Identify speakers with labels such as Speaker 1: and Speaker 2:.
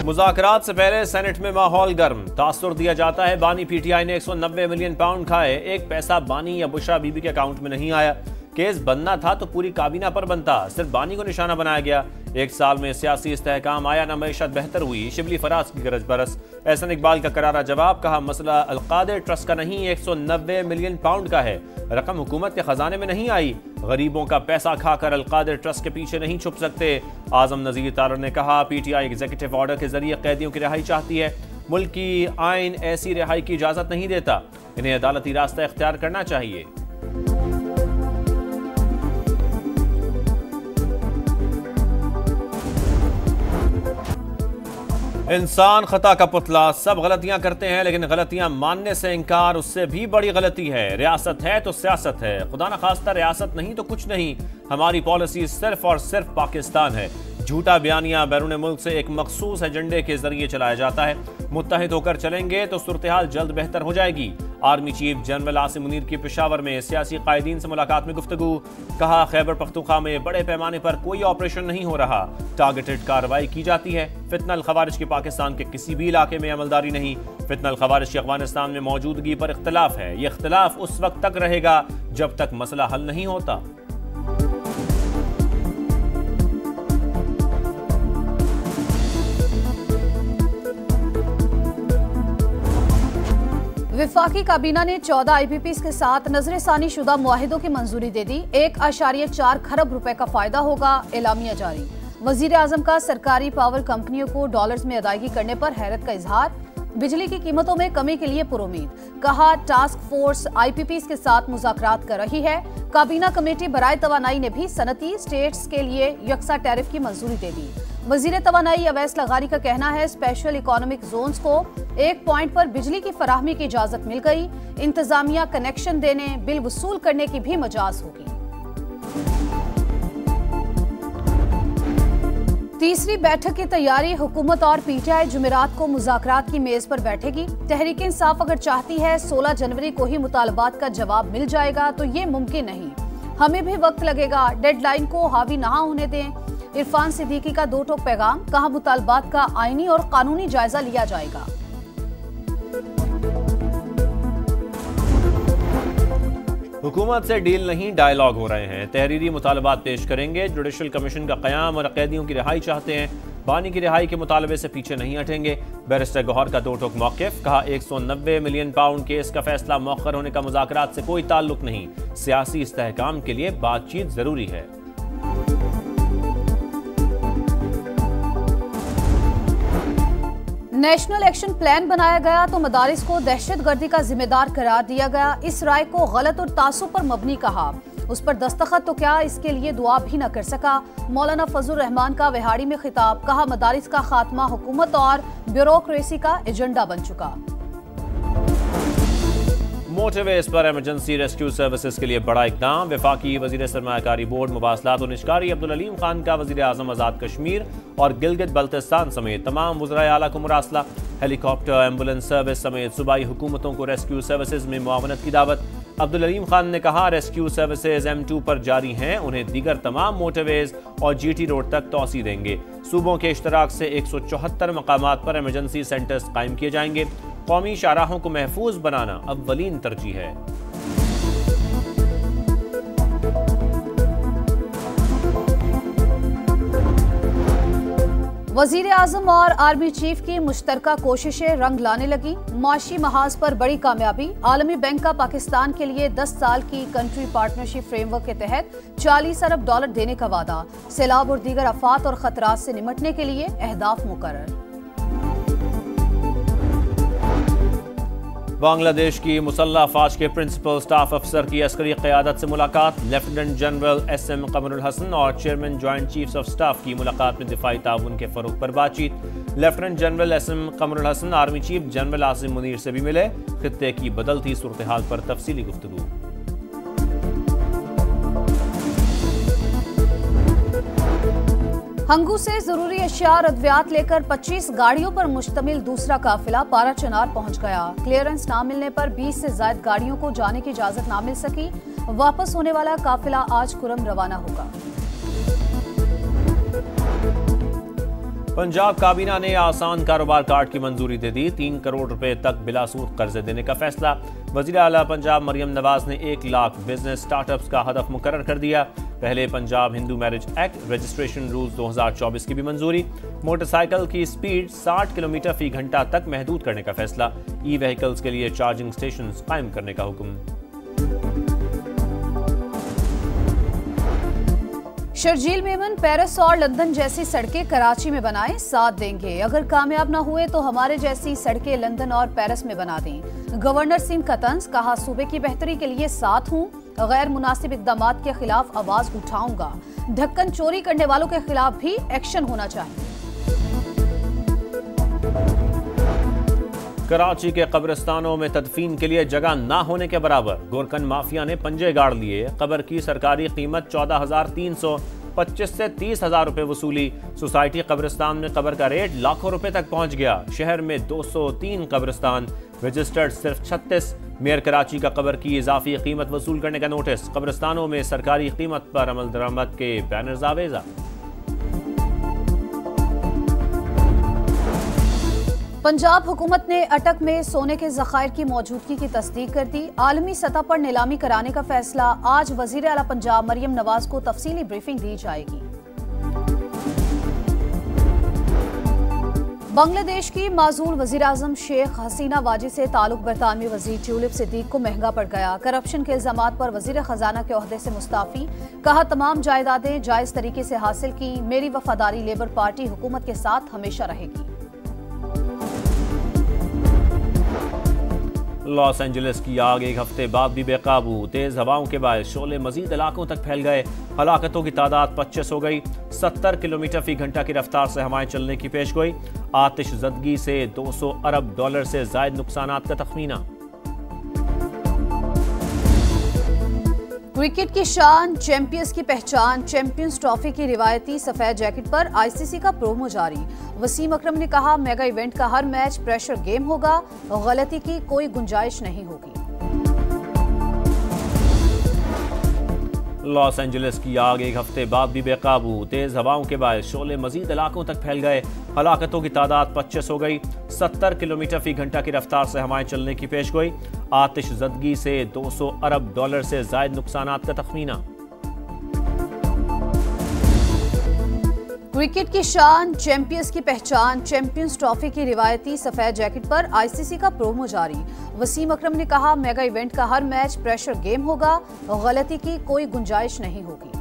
Speaker 1: मुज़ाकरात से पहले सेनेट में माहौल गर्म। तासुर दिया जाता है बानी पीटीआई ने 190 मिलियन पाउंड खाए, एक पैसा बानी या बुशरा बीबी के अकाउंट में नहीं आया। केस बनना था तो पूरी काबीना पर बनता, सिर्फ बानी को निशाना बनाया गया। एक साल में सियासी इस्तेहकाम आया, न मईशत बेहतर हुई। शिबली फराज की गरज बरस। एहसन इकबाल का करारा जवाब, कहा मसला अलकादिर ट्रस्ट का नहीं, 190 मिलियन पाउंड का है। रकम हुकूमत के खजाने में नहीं आई। गरीबों का पैसा खाकर अलकादिर ट्रस्ट के पीछे नहीं छुप सकते। आजम नजीर तारड़ ने कहा, पीटीआई एग्जीक्यूटिव ऑर्डर के जरिए कैदियों की रिहाई चाहती है। मुल्क की आइन ऐसी रिहाई की इजाजत नहीं देता, इन्हें अदालती रास्ता इख्तियार करना चाहिए। इंसान खता का पुतला, सब गलतियां करते हैं लेकिन गलतियां मानने से इनकार उससे भी बड़ी गलती है। रियासत है तो सियासत है, खुदा न खास्ता रियासत नहीं तो कुछ नहीं। हमारी पॉलिसी सिर्फ और सिर्फ पाकिस्तान है। झूठा बयानिया बैरून मुल्क से एक मखसूस एजेंडे के जरिए चलाया जाता है। मुत्तहिद होकर चलेंगे तो सूरत-ए-हाल जल्द बेहतर हो जाएगी। Army chief general Asim Munir की पेशावर में सियासी कायदीन से मुलाकात में गुफ्तगू। कहा, खैबर पख्तूनख्वा में बड़े पैमाने पर कोई ऑपरेशन नहीं हो रहा, टारगेटेड कार्रवाई की जाती है। फितनल खवारिज की पाकिस्तान के किसी भी इलाके में अमलदारी नहीं। फितनल खवारिज की अफगानिस्तान में मौजूदगी पर इख्तलाफ है। ये इख्तलाफ उस वक्त तक रहेगा जब तक मसला हल नहीं होता।
Speaker 2: विफाकी काबीना ने 14 IPPs के साथ नजरसानी शुदा मुआहिदों की मंजूरी दे दी। 1.4 खरब रुपए का फायदा होगा, एलामिया जारी। वजीर आजम का सरकारी पावर कंपनियों को डॉलर्स में अदायगी करने पर हैरत का इजहार। बिजली की कीमतों में कमी के लिए पुरुमीद। कहा, टास्क फोर्स IPPs के साथ मुज़ाकरात कर रही है। काबीना कमेटी बराए तवानाई ने भी सनती स्टेट्स के लिए यकसा टैरिफ की मंजूरी दे दी। वजीर तवानाई अवैस लगारी का कहना है, स्पेशल इकोनॉमिक जोन्स को एक पॉइंट पर बिजली की फराहमी की इजाजत मिल गई। इंतजामिया कनेक्शन देने, बिल वसूल करने की भी मजाज होगी। तीसरी बैठक की तैयारी। हुकूमत और पीटीआई जुमेरात को मुज़ाकरात की मेज पर बैठेगी। तहरीक इंसाफ अगर चाहती है 16 जनवरी को ही मुतालबात का जवाब मिल जाएगा, तो ये मुमकिन नहीं। हमें भी वक्त लगेगा, डेडलाइन को हावी ना होने दें। इरफान सिद्दीकी का दो टोक पैगाम, कहा मुतालबात का आईनी और कानूनी जायजा लिया जाएगा।
Speaker 1: हुकूमत से डील नहीं, डायलॉग हो रहे हैं। तहरीरी मुतालबात पेश करेंगे। जुडिशल कमीशन का क़याम और कैदियों की रिहाई चाहते हैं। बानी की रिहाई के मुतालबे से पीछे नहीं हटेंगे। बैरिस्टर गौहर का दो टोक मौक़िफ़, कहा 190 मिलियन पाउंड केस का फैसला मौखर होने का मुज़ाकरात से कोई ताल्लुक नहीं। सियासी इस्तेहकाम के लिए बातचीत जरूरी है।
Speaker 2: नेशनल एक्शन प्लान बनाया गया तो मदारिस को दहशतगर्दी का जिम्मेदार करार दिया गया। इस राय को गलत और तासुब पर मबनी कहा। उस पर दस्तखत तो क्या, इसके लिए दुआ भी न कर सका। मौलाना फजल रहमान का विहाड़ी में खिताब, कहा मदारिस का खात्मा हुकूमत और ब्यूरोक्रेसी का एजेंडा बन चुका।
Speaker 1: मोटरवेज पर इमरजेंसी रेस्क्यू सर्विसेज के लिए बड़ा इकदाम। वफाकी वजीर सरमायाकारी बोर्ड मुवासलात और निशकारी अब्दुल अलीम खान का वजीर आजम आज़ाद कश्मीर और गिलगित बल्तिस्तान समेत तमाम वज़राए आला को मुरासला। हेलीकॉप्टर, एम्बुलेंस सर्विस समेत सूबाई हुकूमतों को रेस्क्यू सर्विसेज में मुआवनत की दावत। अब्दुल अलीम खान ने कहा, रेस्क्यू सर्विसेज M2 पर जारी हैं, उन्हें दीगर तमाम मोटरवेज और GT रोड तक तोसी देंगे। सूबों के इश्तराक से 174 मकामात पर इमरजेंसी सेंटर्स कायम किए जाएंगे। कौमी शाहराहों को महफूज बनाना अव्वलीन तरजीह है।
Speaker 2: वजीर आजम और आर्मी चीफ की मुश्तरका कोशिशें रंग लाने लगी। माशी महाज पर बड़ी कामयाबी। आलमी बैंक का पाकिस्तान के लिए 10 साल की कंट्री पार्टनरशिप फ्रेमवर्क के तहत $40 अरब देने का वादा। सैलाब और दीगर आफात और खतरात से निपटने के लिए अहदाफ मुकर्रर।
Speaker 1: बांग्लादेश की मुसल्लह अफवाज के प्रिंसिपल स्टाफ अफसर की अस्करी क़यादत से मुलाकात। Lieutenant general SM Qamrul Hasan और chairman joint chiefs of staff की मुलाकात में दिफाई ताउन के फ़रोग़ पर बातचीत। Lieutenant general SM Qamrul Hasan army chief general Asim Munir से भी मिले। खित्ते की बदलती सूरत हाल पर तफसीली गुफ्तगू।
Speaker 2: हंगू से जरूरी अशिया और अद्वियात लेकर 25 गाड़ियों पर मुश्तमिल दूसरा काफिला पारा चनार पहुंच गया। क्लियरेंस ना मिलने पर 20 से ज्यादा गाड़ियों को जाने की इजाजत ना मिल सकी। वापस होने वाला काफिला आज कुरम रवाना होगा।
Speaker 1: पंजाब काबीना ने आसान कारोबार कार्ड की मंजूरी दे दी। 3 करोड़ रुपए तक बिला सूद कर्जे देने का फैसला। वजीर आला पंजाब मरियम नवाज ने 1 लाख बिजनेस स्टार्टअप्स का हदफ मुकर्रर कर दिया। पहले Punjab Hindu marriage act registration rules 2024 की भी मंजूरी। मोटरसाइकिल की स्पीड 60 किलोमीटर फी घंटा तक महदूद करने का फैसला। ई व्हीकल्स के लिए चार्जिंग स्टेशन कायम करने का हुक्म।
Speaker 2: शर्जील मेमन पेरिस और लंदन जैसी सड़कें कराची में बनाएं, साथ देंगे। अगर कामयाब ना हुए तो हमारे जैसी सड़कें लंदन और पेरिस में बना दें। गवर्नर सिंध का तंज, कहा सूबे की बेहतरी के लिए साथ हूं। गैर मुनासिब इक़दामात के खिलाफ आवाज उठाऊंगा। ढक्कन चोरी करने वालों के खिलाफ भी एक्शन होना चाहिए।
Speaker 1: कराची के कब्रिस्तानों में तदफीन के लिए जगह ना होने के बराबर। गोरकन माफिया ने पंजे गाड़ लिए। कब्र की सरकारी कीमत 14,325 से 30,000 रुपए वसूली। सोसाइटी कब्रिस्तान में कब्र का रेट लाखों रुपए तक पहुंच गया। शहर में 203 कब्रिस्तान, रजिस्टर्ड सिर्फ 36। मेयर कराची का कब्र की इजाफी कीमत वसूल करने का नोटिस। कब्रिस्तानों में सरकारी कीमत पर अमल दरामद के बैनर्स आवेजा।
Speaker 2: पंजाब हुकूमत ने अटक में सोने के ज़खायर की मौजूदगी की तस्दीक कर दी। आलमी सतह पर नीलामी कराने का फैसला। आज वज़ीर आला पंजाब मरियम नवाज को तफसीली ब्रीफिंग दी जाएगी। बांग्लादेश की माजूल वज़ीर आज़म शेख हसीना वाजी से ताल्लुक बरतानवी वज़ीर ट्यूलिप सिद्दीक को महंगा पड़ गया। करप्शन के इल्जामात पर वज़ीर खजाना के ओहदे से मुस्ताफ़ी। कहा तमाम जायदादें जायज़ तरीके से हासिल की। मेरी वफादारी लेबर पार्टी हुकूमत के साथ हमेशा रहेगी।
Speaker 1: लॉस एंजलिस की आग 1 हफ्ते बाद भी बेकाबू। तेज हवाओं के बायस शोले मजीद इलाकों तक फैल गए। हलाकतों की तादाद 25 हो गई। 70 किलोमीटर फी घंटा की रफ्तार से हवाएं चलने की पेशगोई। आतिशज़दगी से $200 अरब से जायद नुकसानात का तखमीना।
Speaker 2: क्रिकेट की शान, चैंपियंस की पहचान। चैंपियंस ट्रॉफी की रिवायती सफेद जैकेट पर आईसीसी का प्रोमो जारी। वसीम अकरम ने कहा मेगा इवेंट का हर मैच प्रेशर गेम होगा। गलती की कोई गुंजाइश नहीं होगी।
Speaker 1: लॉस एंजलिस की आग 1 हफ्ते बाद भी बेकाबू। तेज हवाओं के बायस शोले मजीद इलाकों तक फैल गए। हलाकतों की तादाद 25 हो गई। 70 किलोमीटर फी घंटा की रफ्तार से हवाएं चलने की पेशगोई। आतिशज़दगी से $200 अरब से जायद नुकसानात का तखमीना।
Speaker 2: क्रिकेट की शान, चैंपियंस की पहचान। चैंपियंस ट्रॉफी की रिवायती सफेद जैकेट पर आईसीसी का प्रोमो जारी। वसीम अकरम ने कहा मेगा इवेंट का हर मैच प्रेशर गेम होगा। गलती की कोई गुंजाइश नहीं होगी।